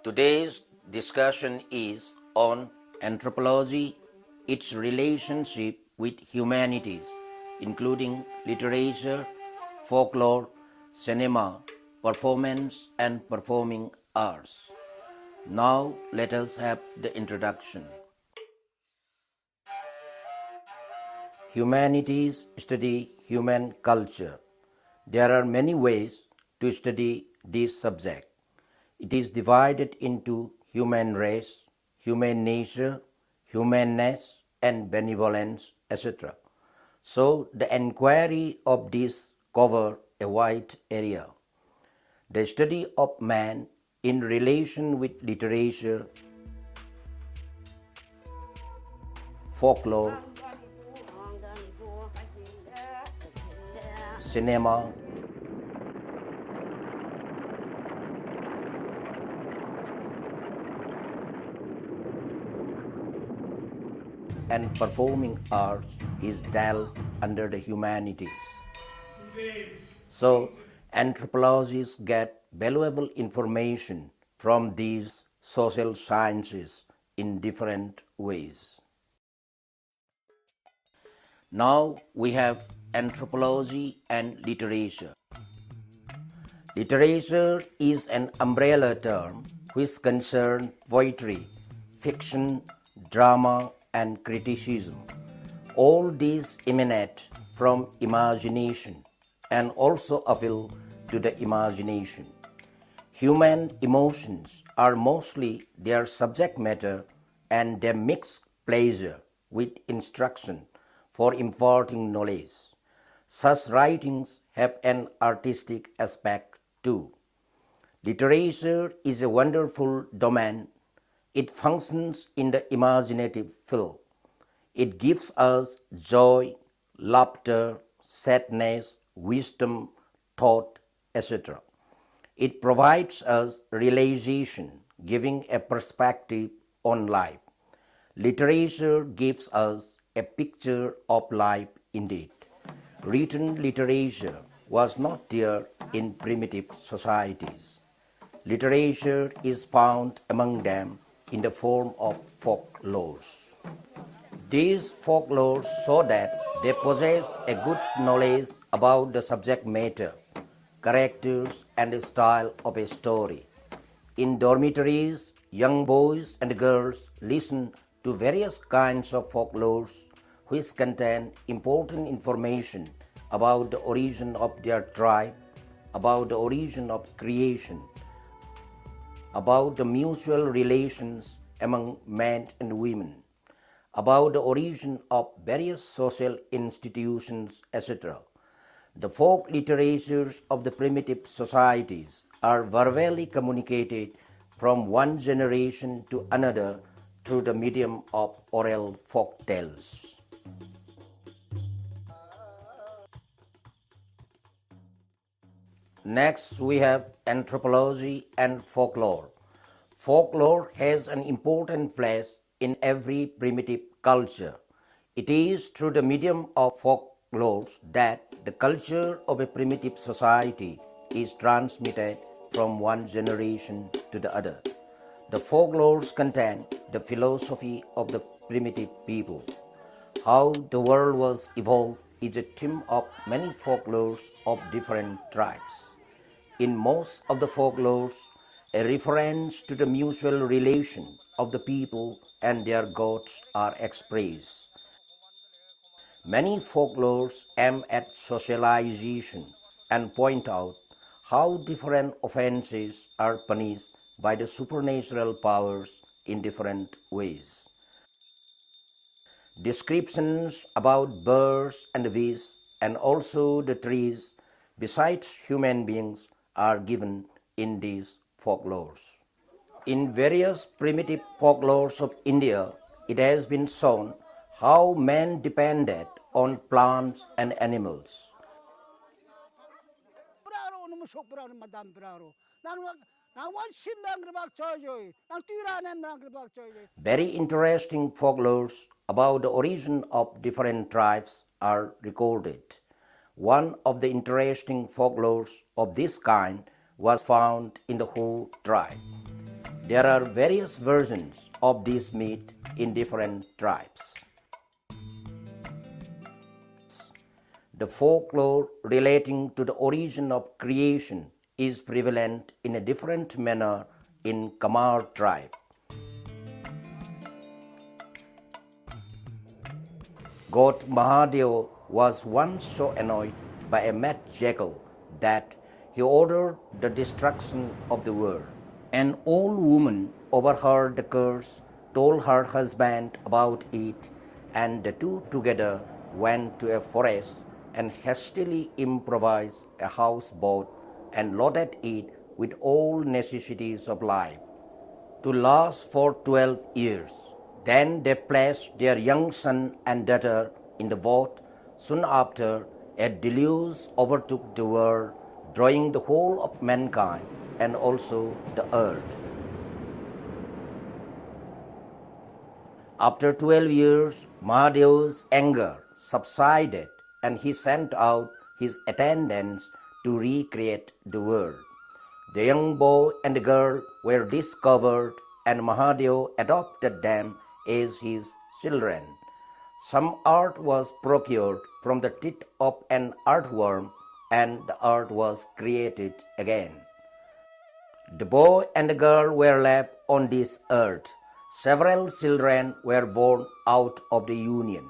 Today's discussion is on anthropology, its relationship with humanities, including literature, folklore, cinema, performance, and performing arts. Now, let us have the introduction. Humanities study human culture. There are many ways to study this subject. It is divided into human race, human nature, humanness, and benevolence, etc. So the inquiry of this cover a wide area. The study of man in relation with literature, folklore, cinema, and performing arts is dealt under the humanities. So, anthropologists get valuable information from these social sciences in different ways. Now we have anthropology and literature. Literature is an umbrella term which concerns poetry, fiction, drama, and criticism. All these emanate from imagination and also appeal to the imagination. Human emotions are mostly their subject matter and they mix pleasure with instruction for imparting knowledge. Such writings have an artistic aspect too. Literature is a wonderful domain. It functions in the imaginative field. It gives us joy, laughter, sadness, wisdom, thought, etc. It provides us realization, giving a perspective on life. Literature gives us a picture of life indeed. Written literature was not there in primitive societies. Literature is found among them in the form of folklores. These folklores show that they possess a good knowledge about the subject matter, characters, and the style of a story. In dormitories, young boys and girls listen to various kinds of folklores which contain important information about the origin of their tribe, about the origin of creation, about the mutual relations among men and women, about the origin of various social institutions, etc. The folk literatures of the primitive societies are verbally communicated from one generation to another through the medium of oral folk tales. Next, we have anthropology and folklore. Folklore has an important place in every primitive culture. It is through the medium of folklore that the culture of a primitive society is transmitted from one generation to the other. The folklores contain the philosophy of the primitive people. How the world was evolved is a theme of many folklores of different tribes. In most of the folklores, a reference to the mutual relation of the people and their gods are expressed. Many folklores aim at socialization and point out how different offenses are punished by the supernatural powers in different ways. Descriptions about birds and beasts and also the trees besides human beings are given in these folklores. In various primitive folklores of India, it has been shown how man depended on plants and animals. Very interesting folklores about the origin of different tribes are recorded. One of the interesting folklores of this kind was found in the Ho tribe. There are various versions of this myth in different tribes. The folklore relating to the origin of creation is prevalent in a different manner in Kamar tribe. God Mahadeva was once so annoyed by a mad jackal that he ordered the destruction of the world. An old woman overheard the curse, told her husband about it, and the two together went to a forest and hastily improvised a houseboat and loaded it with all necessities of life to last for 12 years. Then they placed their young son and daughter in the boat. Soon after, a deluge overtook the world, drawing the whole of mankind and also the earth. After 12 years, Mahadeva's anger subsided and he sent out his attendants to recreate the world. The young boy and the girl were discovered and Mahadeva adopted them as his children. Some earth was procured from the teeth of an earthworm and the earth was created again. The boy and the girl were left on this earth. Several children were born out of the union.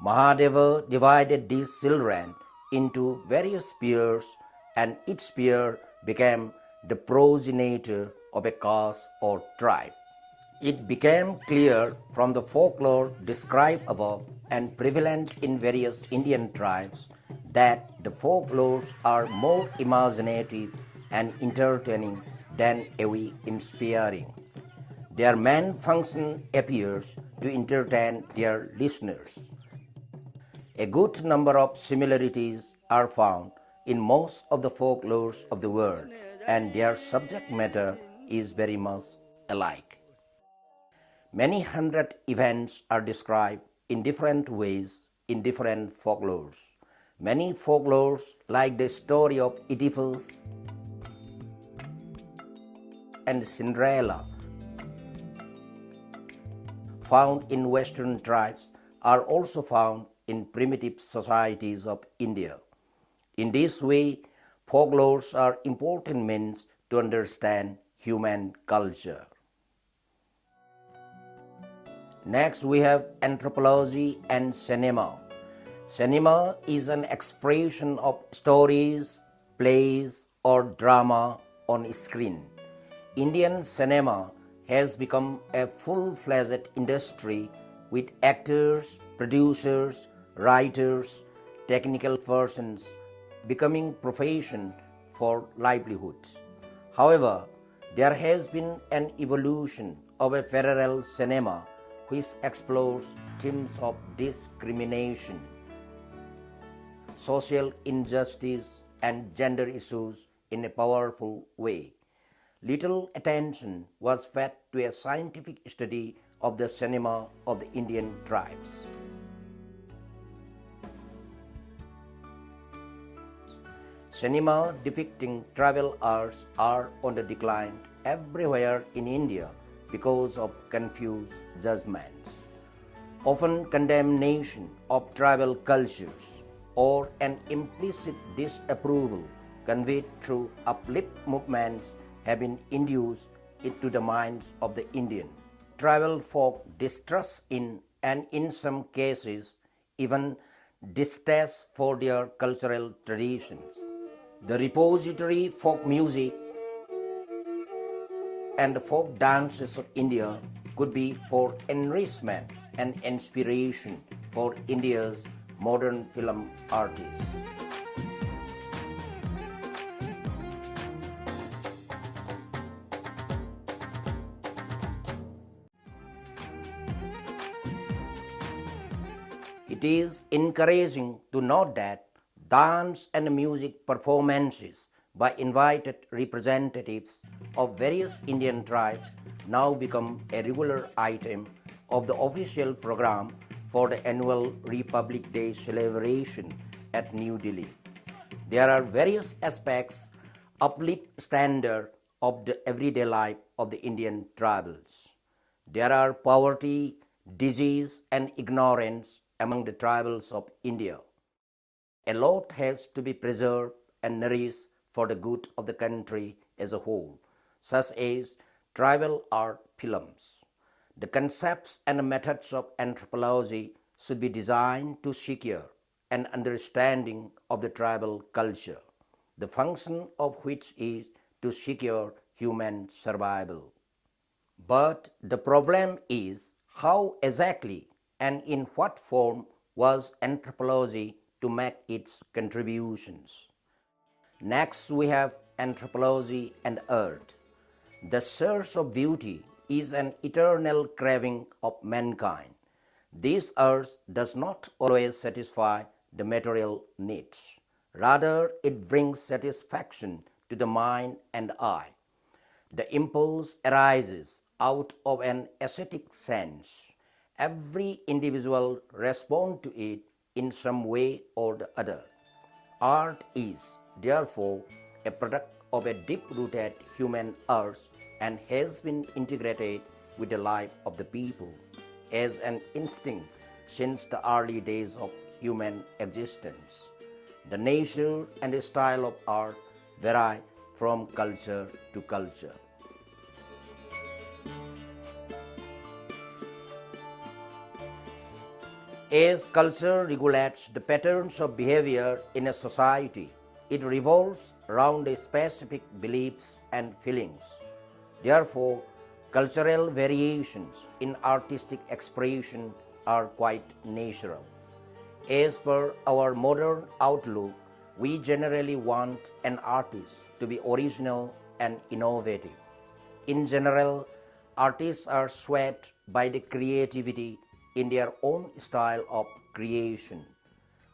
Mahadeva divided these children into various spheres, and each sphere became the progenitor of a caste or tribe. It became clear from the folklore described above and prevalent in various Indian tribes that the folklores are more imaginative and entertaining than awe-inspiring. Their main function appears to entertain their listeners. A good number of similarities are found in most of the folklores of the world, and their subject matter is very much alike. Many hundred events are described in different ways in different folklores. Many folklores, like the story of Oedipus and Cinderella, found in Western tribes, are also found in primitive societies of India. In this way, folklores are important means to understand human culture. Next, we have anthropology and cinema. Cinema is an expression of stories, plays, or drama on screen. Indian cinema has become a full-fledged industry with actors, producers, writers, technical persons becoming profession for livelihoods. However, there has been an evolution of a federal cinema which explores themes of discrimination, social injustice, and gender issues in a powerful way. Little attention was paid to a scientific study of the cinema of the Indian tribes. Cinema depicting tribal arts are on the decline everywhere in India because of confused judgments, often condemnation of tribal cultures, or an implicit disapproval conveyed through uplift movements have been induced into the minds of the Indian. Tribal folk distrust in, and in some cases, even distaste for their cultural traditions. The repository folk music and the folk dances of India could be for enrichment and inspiration for India's modern film artists. It is encouraging to note that dance and music performances by invited representatives of various Indian tribes now become a regular item of the official program for the annual Republic Day celebration at New Delhi. There are various aspects uplift standard of the everyday life of the Indian tribals. There are poverty, disease, and ignorance among the tribals of India. A lot has to be preserved and nourished for the good of the country as a whole, such as tribal art films. The concepts and methods of anthropology should be designed to secure an understanding of the tribal culture, the function of which is to secure human survival. But the problem is how exactly and in what form was anthropology to make its contributions. Next, we have anthropology and art. The search of beauty is an eternal craving of mankind. This urge does not always satisfy the material needs. Rather, it brings satisfaction to the mind and eye. The impulse arises out of an aesthetic sense. Every individual responds to it in some way or the other. Art is, therefore, a product of a deep-rooted human urge and has been integrated with the life of the people as an instinct since the early days of human existence. The nature and the style of art vary from culture to culture. As culture regulates the patterns of behavior in a society, it revolves around specific beliefs and feelings. Therefore, cultural variations in artistic expression are quite natural. As per our modern outlook, we generally want an artist to be original and innovative. In general, artists are swayed by the creativity in their own style of creation.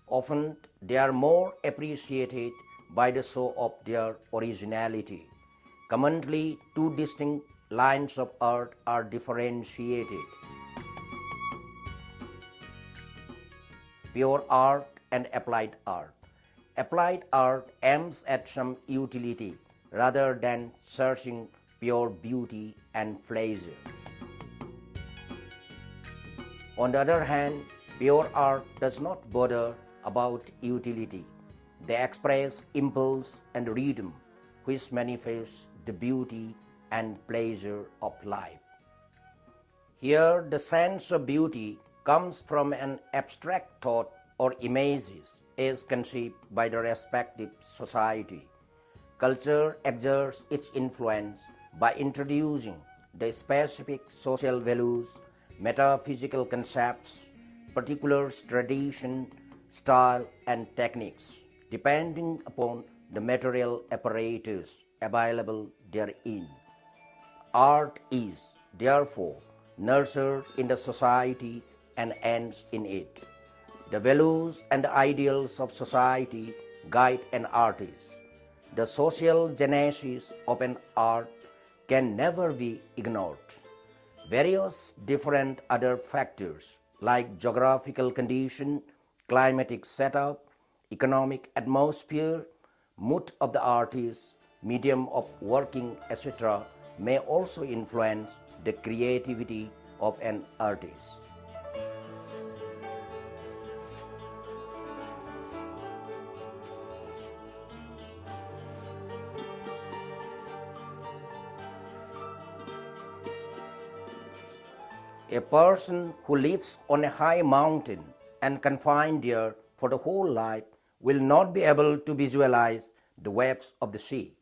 Often, they are more appreciated by the show of their originality. Commonly, two distinct lines of art are differentiated: pure art and applied art. Applied art aims at some utility rather than searching pure beauty and pleasure. On the other hand, pure art does not bother about utility. They express impulse and rhythm, which manifests the beauty and pleasure of life. Here, the sense of beauty comes from an abstract thought or images as conceived by the respective society. Culture exerts its influence by introducing the specific social values, metaphysical concepts, particular tradition, style, and techniques, depending upon the material apparatus available therein. Art is, therefore, nurtured in the society and ends in it. The values and ideals of society guide an artist. The social genesis of an art can never be ignored. Various different other factors like geographical condition, climatic setup, economic atmosphere, mood of the artist, medium of working, etc., may also influence the creativity of an artist. A person who lives on a high mountain and confined there for the whole life will not be able to visualize the waves of the sea.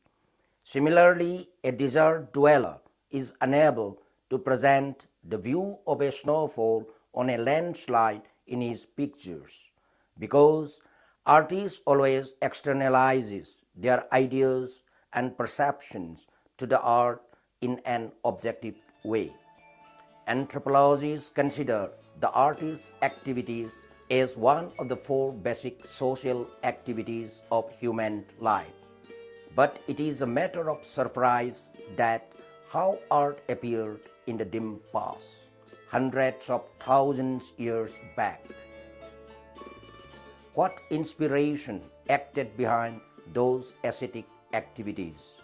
Similarly, a desert dweller is unable to present the view of a snowfall on a landslide in his pictures, because artists always externalizes their ideas and perceptions to the art in an objective way. Anthropologists consider the artist's activities as one of the four basic social activities of human life. But it is a matter of surprise that how art appeared in the dim past, hundreds of thousands years back. What inspiration acted behind those aesthetic activities?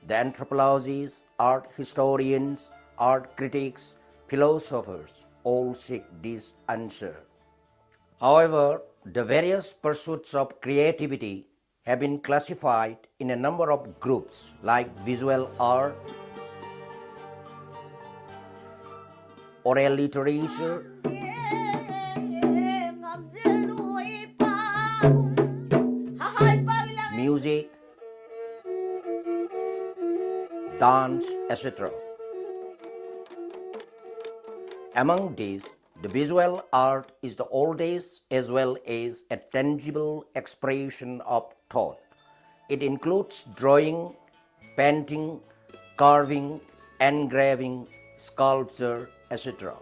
The anthropologists, art historians, art critics, philosophers all seek this answer. However, the various pursuits of creativity have been classified in a number of groups like visual art, oral literature, music, dance, etc. Among these, the visual art is the oldest as well as a tangible expression of thought. It includes drawing, painting, carving, engraving, sculpture, etc.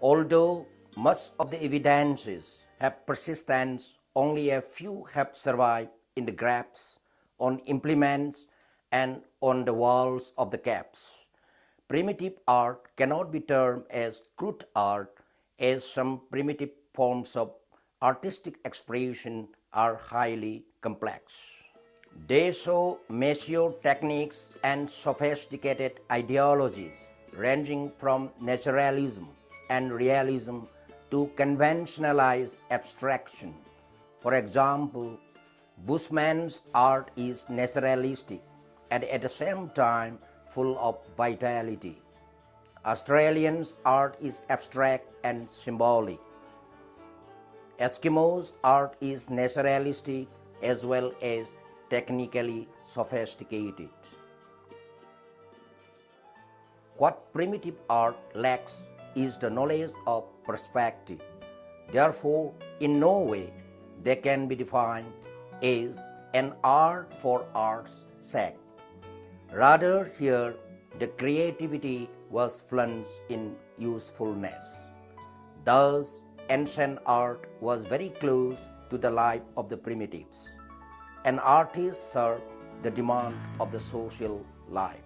Although much of the evidences have persistence, only a few have survived in the graves, on implements, and on the walls of the caves. Primitive art cannot be termed as crude art, as some primitive forms of artistic expression are highly complex. They show mature techniques and sophisticated ideologies ranging from naturalism and realism to conventionalized abstraction. For example, Bushman's art is naturalistic and at the same time full of vitality. Australians' art is abstract and symbolic. Eskimos' art is naturalistic as well as technically sophisticated. What primitive art lacks is the knowledge of perspective. Therefore, in no way they can be defined as an art for art's sake. Rather, here the creativity was flung in usefulness. Thus, ancient art was very close to the life of the primitives. An artist served the demand of the social life.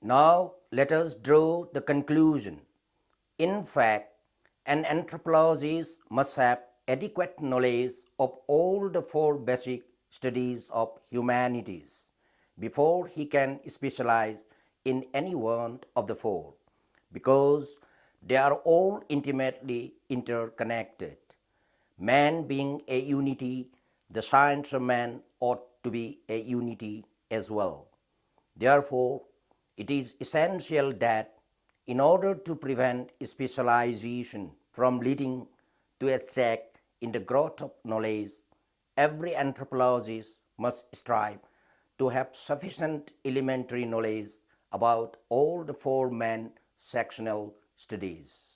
Now, let us draw the conclusion. In fact, an anthropologist must have adequate knowledge of all the four basic studies of humanities before he can specialize in any one of the four, because they are all intimately interconnected. Man being a unity, the science of man ought to be a unity as well. Therefore, it is essential that in order to prevent specialization from leading to a check in the growth of knowledge, every anthropologist must strive to have sufficient elementary knowledge about all the four main sectional studies.